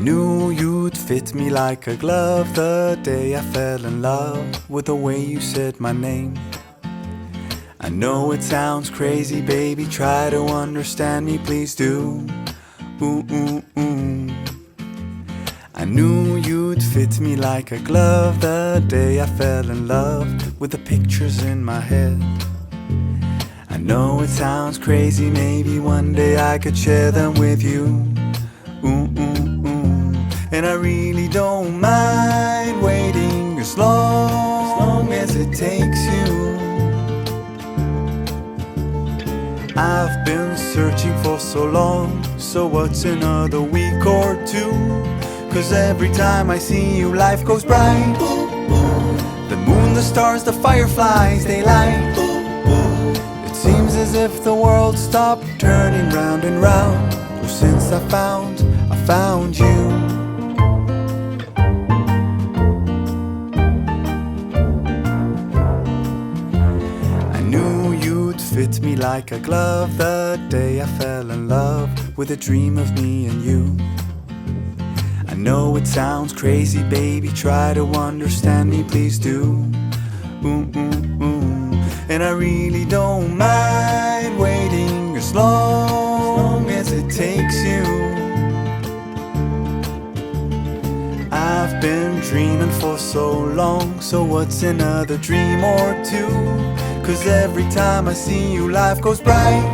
knew you'd fit me like a glove the day I fell in love with the way you said my name. I know it sounds crazy, baby, try to understand me, please do. Ooh, ooh, ooh. I knew you'd fit me like a glove the day I fell in love with the pictures in my head. I know it sounds crazy, maybe one day I could share them with you. Ooh, ooh, ooh. And I really don't mind waiting as long as it takes you. I've been searching for so long, so what's another week or two? 'Cause every time I see you, life goes bright. The moon, the stars, the fireflies, they light. It seems as if the world stopped turning round and round. Oh, since I found you. I knew you'd fit me like a glove the day I fell in love with a dream of me and you. I know it sounds crazy, baby, try to understand me, please do. Ooh, ooh, ooh. And I really don't mind waiting as long as it takes you. I've been dreaming for so long, so what's another dream or two? 'Cause every time I see you, life goes bright.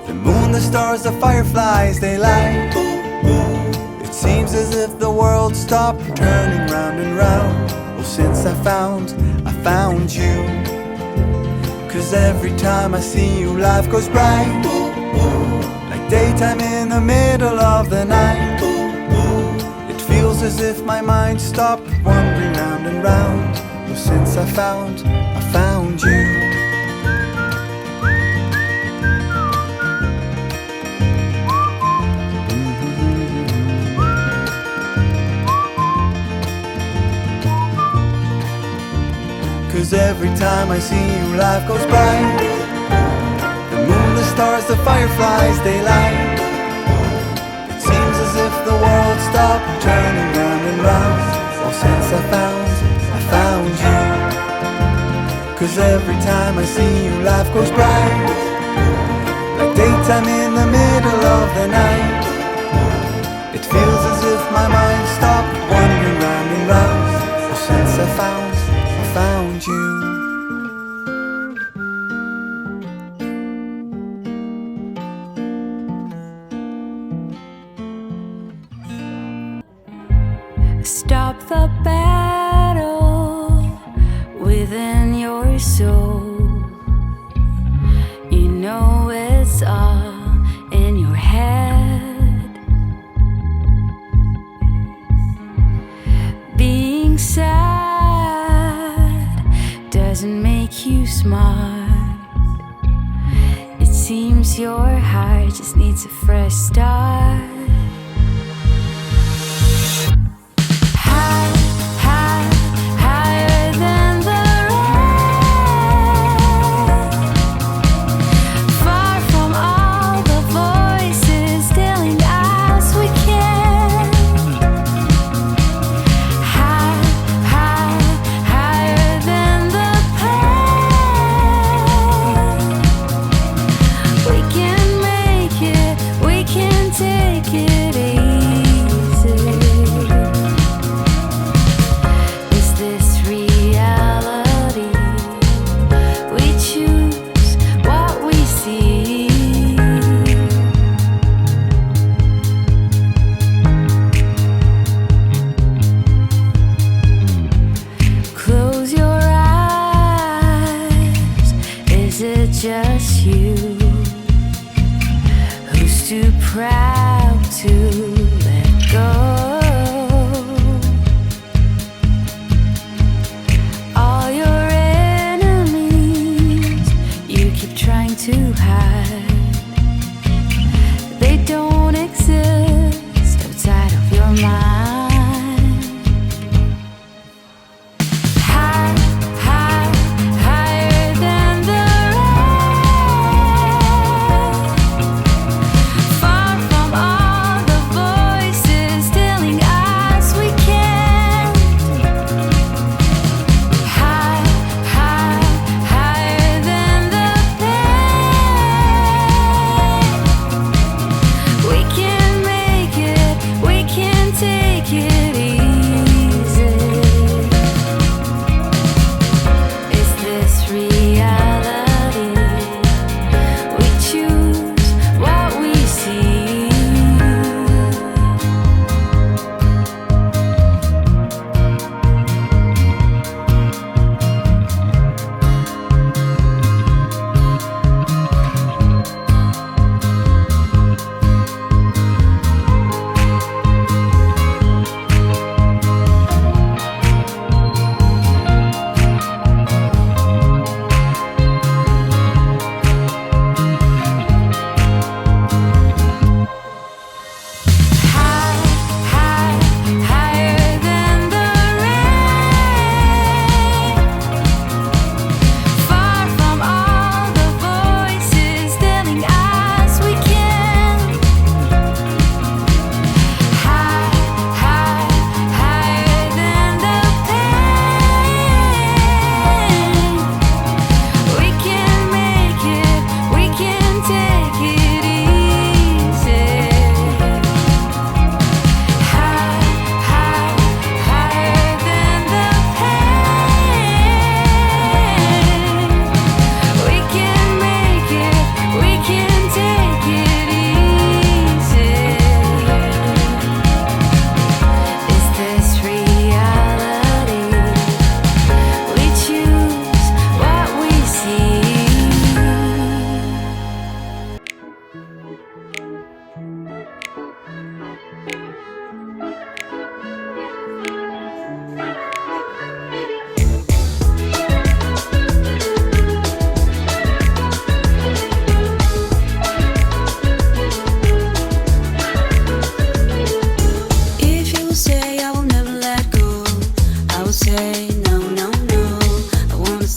The moon, the stars, the fireflies, they light. It seems as if the world stopped turning round and round. Well, since I found you. 'Cause every time I see you, life goes bright. Like daytime in the middle of the night. It feels as if my mind stopped wandering round and round. Well, since I found you. 'Cause every time I see you, life goes bright. The moon, the stars, the fireflies, they light. It seems as if the world stopped turning round and round. Oh, since I found you. 'Cause every time I see you, life goes bright. Like daytime in the middle of the night. It feels as if my mind stopped wandering round and round. Oh, since I found you. Stop the battle within your soul. You know it's all in your head. Being sad doesn't make you smart. It seems your heart just needs a fresh start. Take it.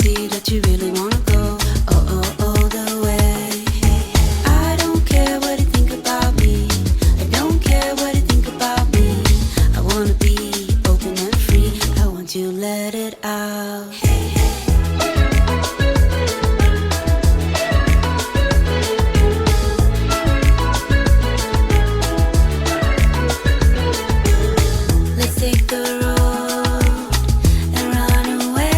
see that you really wanna go all the way. I don't care what you think about me. I don't care what you think about me. I wanna be open and free. I want you to let it out. Let's take the road and run away.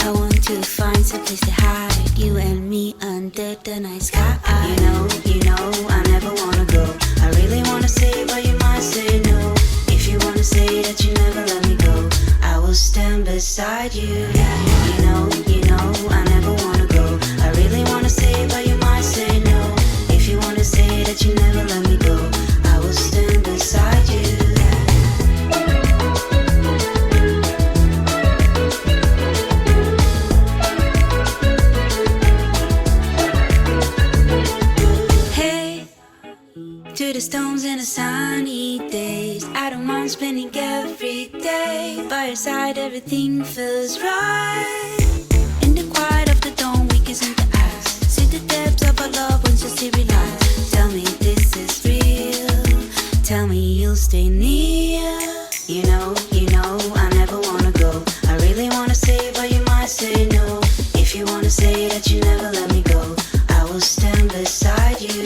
I want to find some place to hide, you and me under the night sky. You know, I never wanna go. I really wanna say, but you might say no. If you wanna say that you never let me go, I will stand beside you. You know, I never wanna go. I really wanna say, but you might say no. If you wanna say that you never let me go, I will stand beside you. Hey, to the stones and the sunny days, I don't mind spending every day by your side. Everything feels right. In the quiet of the dawn, we kiss in the eyes. See the depths of our love once you see realize. Tell me this is real. Tell me you'll stay near. You know, I never wanna go. I really wanna say, but you might say no. If you wanna say that you never let me go, I will stand beside you.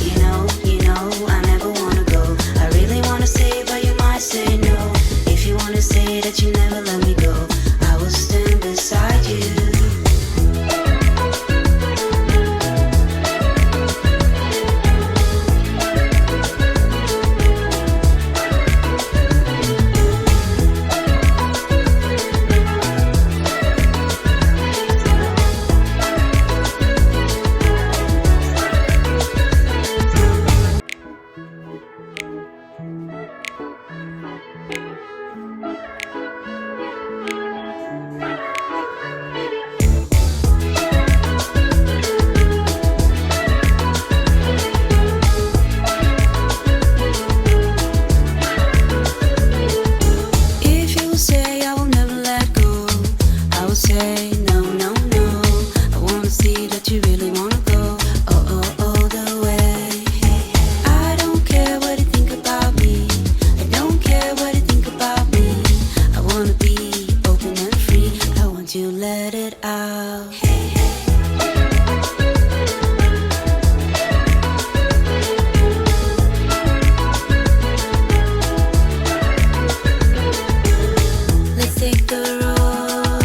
You know, I never wanna go. I really wanna say, but you might say no. If you wanna say that you never let me go, I will stand beside you. If you say I will never let go, I will say no. I wanna see that you really wanna go all the way. I don't care what you think about me. I don't care what you think about me. I wanna be open and free. I want you to let it out. Let's take the road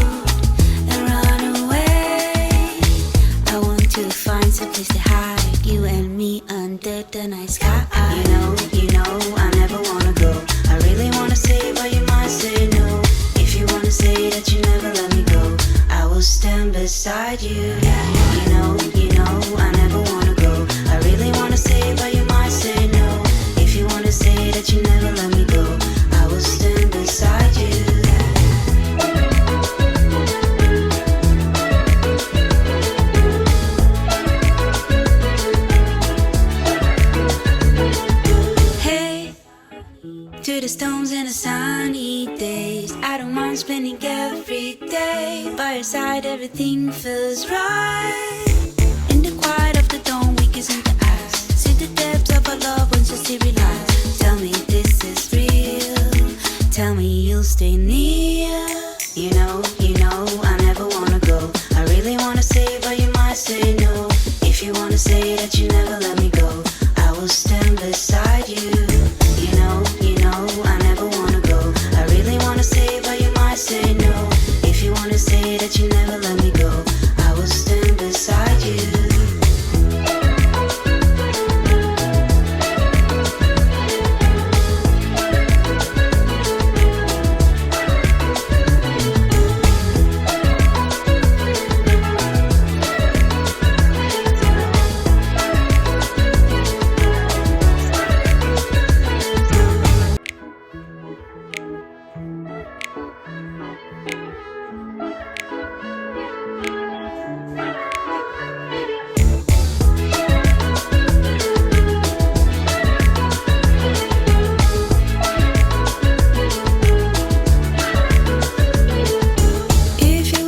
and run away. I want to find some place to hide, you and me under the night sky. You know, I never wanna go. I really wanna say, but you might say no. If you wanna say that you never let me go, I will stand beside you. You know, I never wanna go. I really wanna say, but you might say no. If you wanna say that you never let me go, I will stand beside you. Hey, to the stones and the sunny days, I don't mind spending every day by your side. Everything feels right. In the quiet of the dawn, we kiss in the eyes. See the depths of our love once you see realize. Tell me this is real. Tell me you'll stay near. You know, I never wanna go. I really wanna say, but you might say no. If you wanna say that you never let me go, I will stand beside you. You know, I never wanna go. I really wanna say, but you might say no. If you wanna say that you never let me go, I will stand beside you.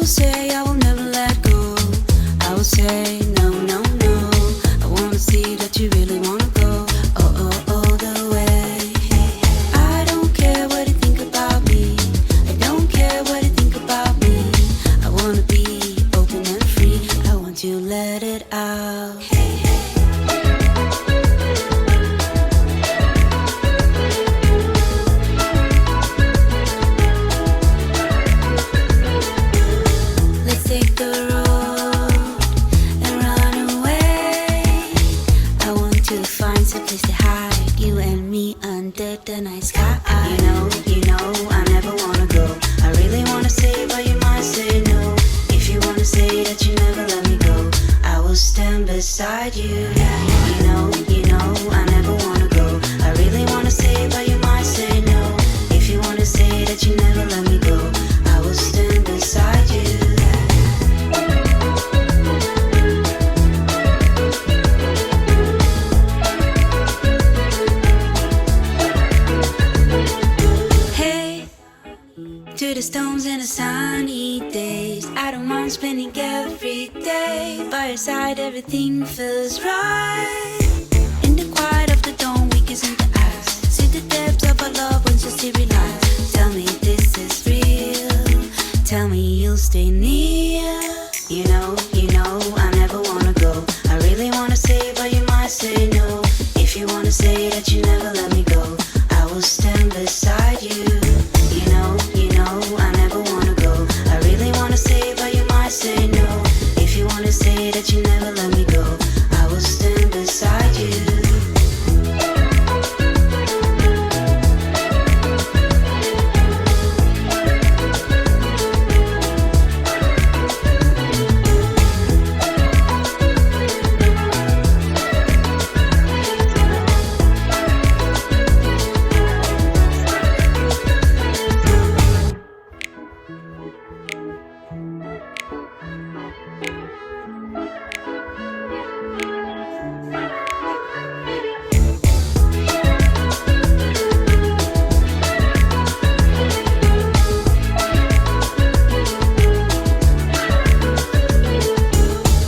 you say I will never let go, I will say no, no, no. I wanna see that you really wanna go, all the way. I don't care what you think about me, I don't care what you think about me. I wanna be open and free, I want to let it out. Let's take the road and run away. I want to find some place to hide, you and me under the night sky. You know, I never wanna go. I really wanna say, but you might say no. If you wanna say that you never let me go, I will stand beside you. You know, I never wanna go. I really wanna say, but you might say no. If you wanna say that you never let me go, I will stand beside you. Hey, to the stones and the sunny days, I don't mind spending every day by your side. Everything feels right. In the quiet of the dawn, we kiss in the eyes. See the depths of our love once you see realize. Tell me this is real. Tell me you'll stay near. You know, I never wanna go. I really wanna say, but you might say no. If you wanna say that you never let me go, I will stand beside you. You know, I never wanna go. I really wanna say, but you might say no. If you wanna say that you never let me go, I will stand beside you.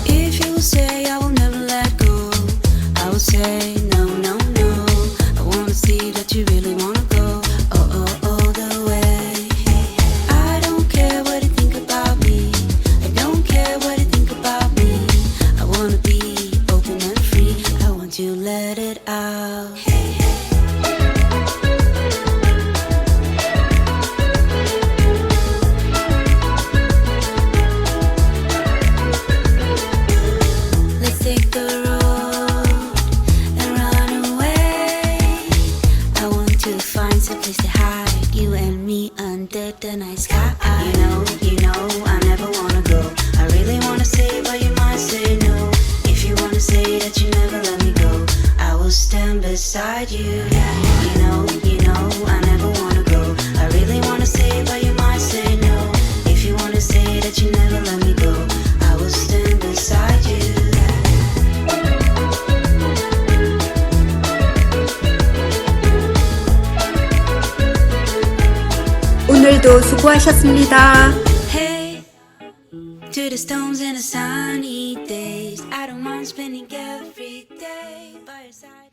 If you say I will never let go, I will say no, no, no. I wanna see that you really wanna go, all the way. I don't care what you think about me, I don't care what you think about me. I wanna be open and free, I want to let it out. Let's take the road and run away. I want to find some place to hide, you and me under the night sky. You know, I never wanna go. I really wanna say, but you might say no. If you wanna say that you never let me go, I will stand beside you. You know, I never wanna go. I really wanna say, but you might say no. If you wanna say that you never let me go, I will stand beside you. 오늘도 수고하셨습니다. Hey, to the stones and the sunny days, I don't mind spending every day by your side.